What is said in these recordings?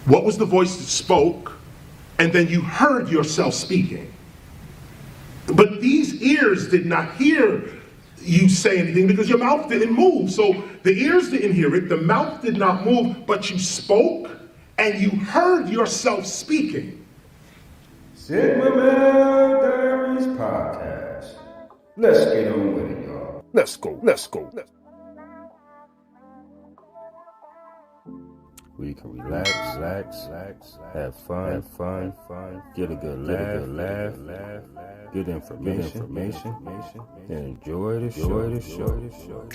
What was the voice that spoke, and then you heard yourself speaking? But these ears did not hear you say anything because your mouth didn't move. So the ears didn't hear it, the mouth did not move, but you spoke and you heard yourself speaking. Sigma Male Diaries Podcast. Let's get on with it, y'all. Let's go. We can relax, have fun, get a good laugh, get information, and enjoy the show.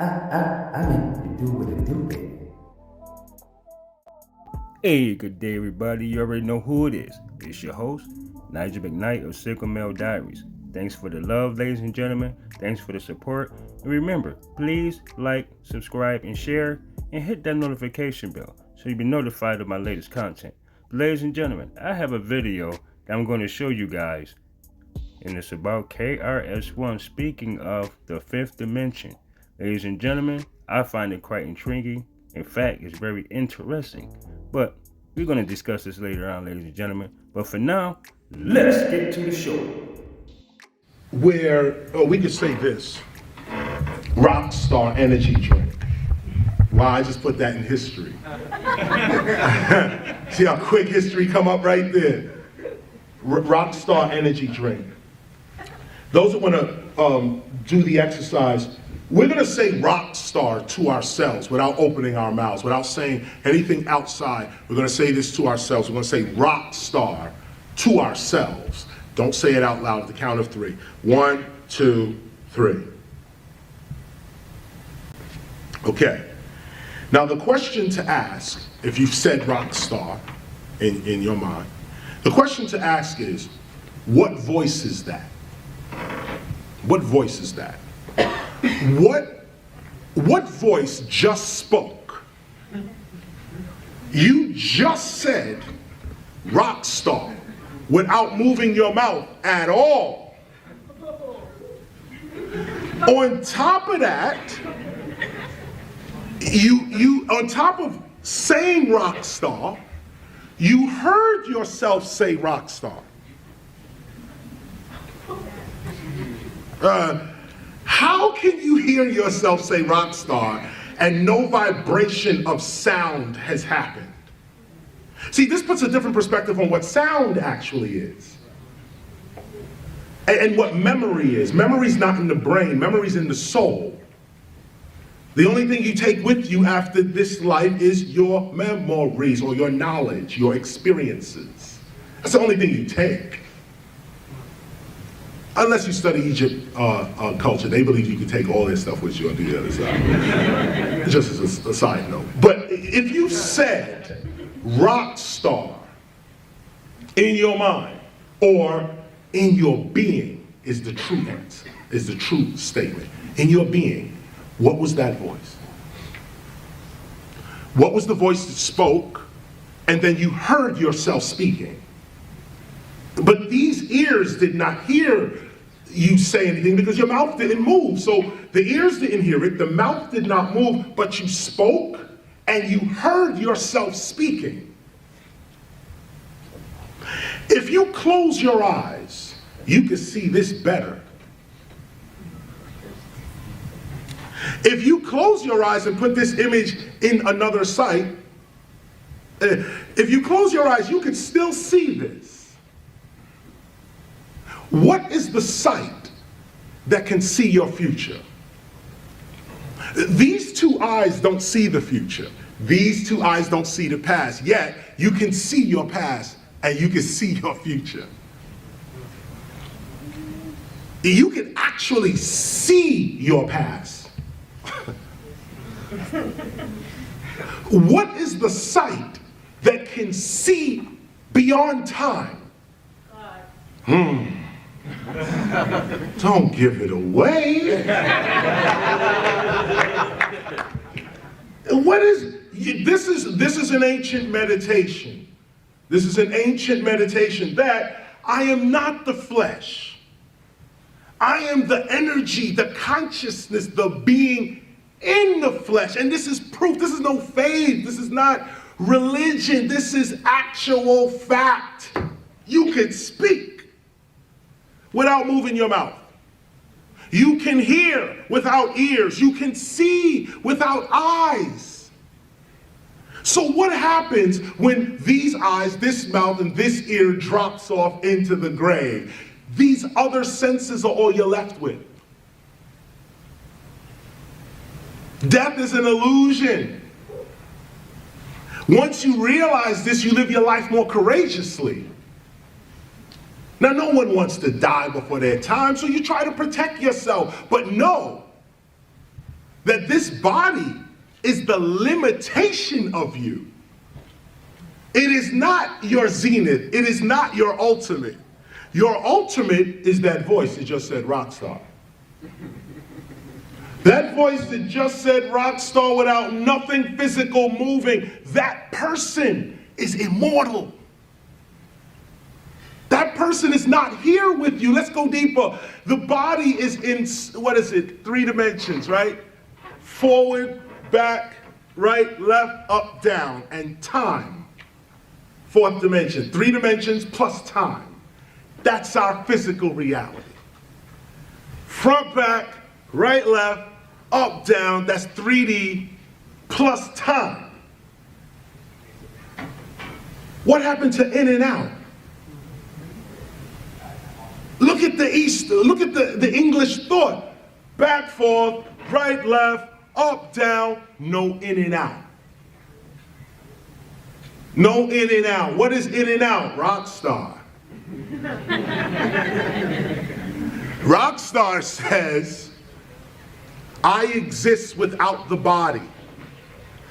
I mean, do what it do, baby. Hey, good day, everybody. You already know who it is. It's your host, Nigel McKnight of Sigma Male Diaries. Thanks for the love, ladies and gentlemen. Thanks for the support. And remember, please like, subscribe, and share, and hit that notification bell so you'll be notified of my latest content. But ladies and gentlemen, I have a video that I'm going to show you guys, and it's about KRS-One speaking of the fifth dimension. Ladies and gentlemen, I find it quite intriguing. In fact, it's very interesting. But we're going to discuss this later on, ladies and gentlemen. But for now, let's get to the show. We could say this, Rockstar energy drink. Wow, I just put that in history. See how quick history come up right there. Rockstar energy drink. Those who want to do the exercise, we're going to say Rockstar to ourselves without opening our mouths, without saying anything outside. We're going to say this to ourselves. We're going to say Rockstar to ourselves. Don't say it out loud at the count of 3. 1, 2, 3. Okay. Now the question to ask, if you've said Rockstar in your mind, the question to ask is, what voice is that? What voice is that? What voice just spoke? You just said Rockstar without moving your mouth at all. On top of that, you on top of saying Rockstar, you heard yourself say Rockstar. How can you hear yourself say Rockstar and no vibration of sound has happened? See, this puts a different perspective on what sound actually is. And what memory is. Memory's not in the brain, memory's in the soul. The only thing you take with you after this life is your memories or your knowledge, your experiences. That's the only thing you take. Unless you study Egypt culture, they believe you can take all this stuff with you on the other side. Just as a side note. But if you said Rockstar in your mind or in your being is the true answer, is the true statement. In your being, what was that voice? What was the voice that spoke and then you heard yourself speaking? But these ears did not hear you say anything because your mouth didn't move. So the ears didn't hear it, the mouth did not move, but you spoke and you heard yourself speaking. If you close your eyes, you can see this better. If you close your eyes and put this image in another sight, if you close your eyes, you can still see this. What is the sight that can see your future? These two eyes don't see the future. These two eyes don't see the past. Yet, you can see your past and you can see your future. You can actually see your past. What is the sight that can see beyond time? Don't give it away. This is an ancient meditation. This is an ancient meditation that I am not the flesh. I am the energy, the consciousness, the being in the flesh. And this is proof. This is no faith. This is not religion. This is actual fact. You can speak without moving your mouth. You can hear without ears. You can see without eyes. So what happens when these eyes, this mouth, and this ear drops off into the grave? These other senses are all you're left with. Death is an illusion. Once you realize this, you live your life more courageously. Now, no one wants to die before their time, so you try to protect yourself. But know that this body is the limitation of you. It is not your zenith. It is not your ultimate. Your ultimate is that voice that just said rock star. That voice that just said rock star without nothing physical moving, that person is immortal. That person is not here with you. Let's go deeper. The body is in, 3 dimensions, right? Forward, back, right, left, up, down, and time. 4th dimension. 3 dimensions plus time. That's our physical reality. Front, back, right, left, up, down, that's 3D plus time. What happened to in and out? Look at the English thought. Back, forth, right, left, up, down, no in and out. No in and out. What is in and out? Rock star. Rock star says, I exist without the body.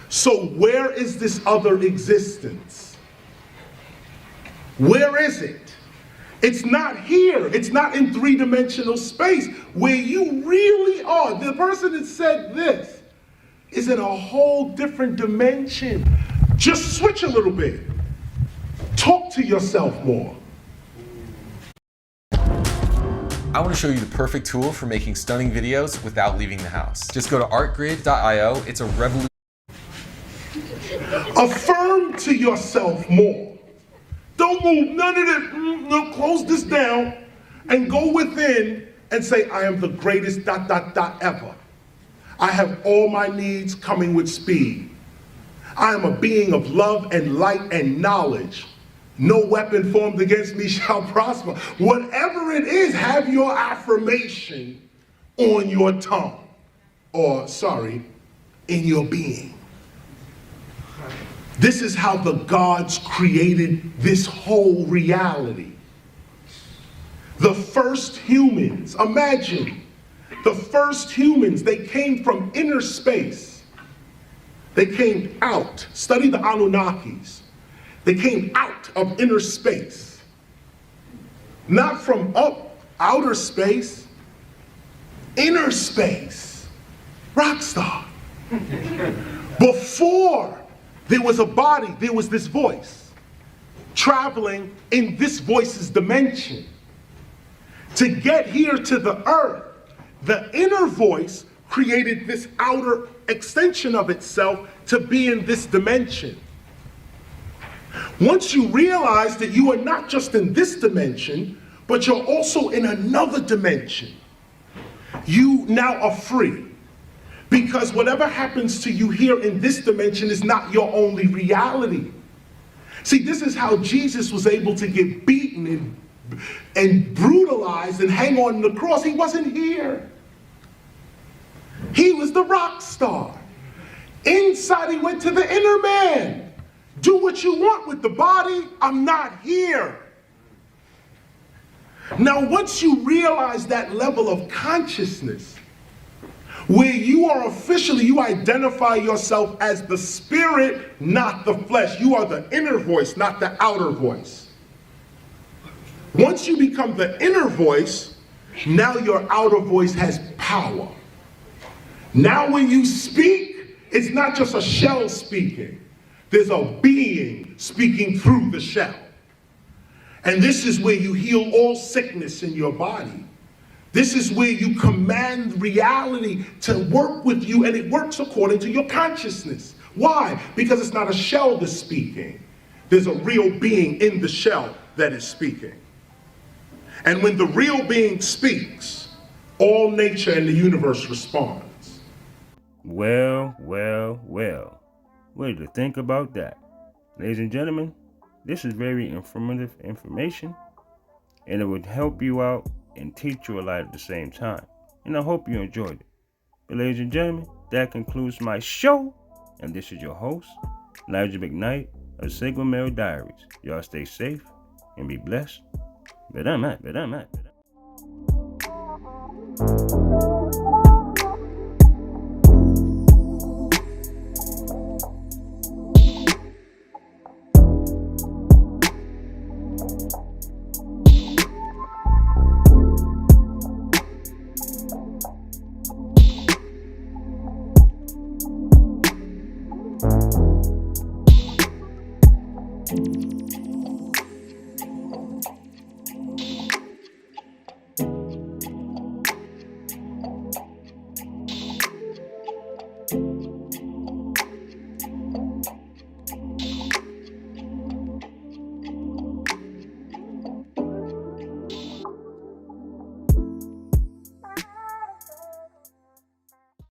So where is this other existence? Where is it? It's not here. It's not in 3-dimensional space where you really are. The person that said this is in a whole different dimension. Just switch a little bit. Talk to yourself more. I want to show you the perfect tool for making stunning videos without leaving the house. Just go to artgrid.io. It's a revolution. Affirm to yourself more. Don't move none of this. No, close this down and go within and say, I am the greatest ... ever. I have all my needs coming with speed. I am a being of love and light and knowledge. No weapon formed against me shall prosper. Whatever it is, have your affirmation on your tongue. Or, in your being. This is how the gods created this whole reality. The first humans, imagine, the first humans, they came from inner space. They came out. Study the Anunnakis. They came out of inner space. Not from outer space, inner space. Rock star. Before there was a body, there was this voice traveling in this voice's dimension. To get here to the earth, the inner voice created this outer extension of itself to be in this dimension. Once you realize that you are not just in this dimension, but you're also in another dimension, you now are free. Because whatever happens to you here in this dimension is not your only reality. See, this is how Jesus was able to get beaten and brutalized and hang on the cross. He wasn't here. He was the rock star. Inside, he went to the inner man. Do what you want with the body. I'm not here. Now, once you realize that level of consciousness, where you are officially, you identify yourself as the spirit, not the flesh. You are the inner voice, not the outer voice. Once you become the inner voice, now your outer voice has power. Now when you speak, it's not just a shell speaking. There's a being speaking through the shell. And this is where you heal all sickness in your body. This is where you command reality to work with you, and it works according to your consciousness. Why? Because it's not a shell that's speaking. There's a real being in the shell that is speaking. And when the real being speaks, all nature and the universe responds. Well, well, well. What did you think about that? Ladies and gentlemen, this is very informative information, and it would help you out and teach you a lot at the same time. And I hope you enjoyed it. But ladies and gentlemen, that concludes my show. And this is your host, Nigel McKnight of Sigma Male Diaries. Y'all stay safe and be blessed. But I'm out.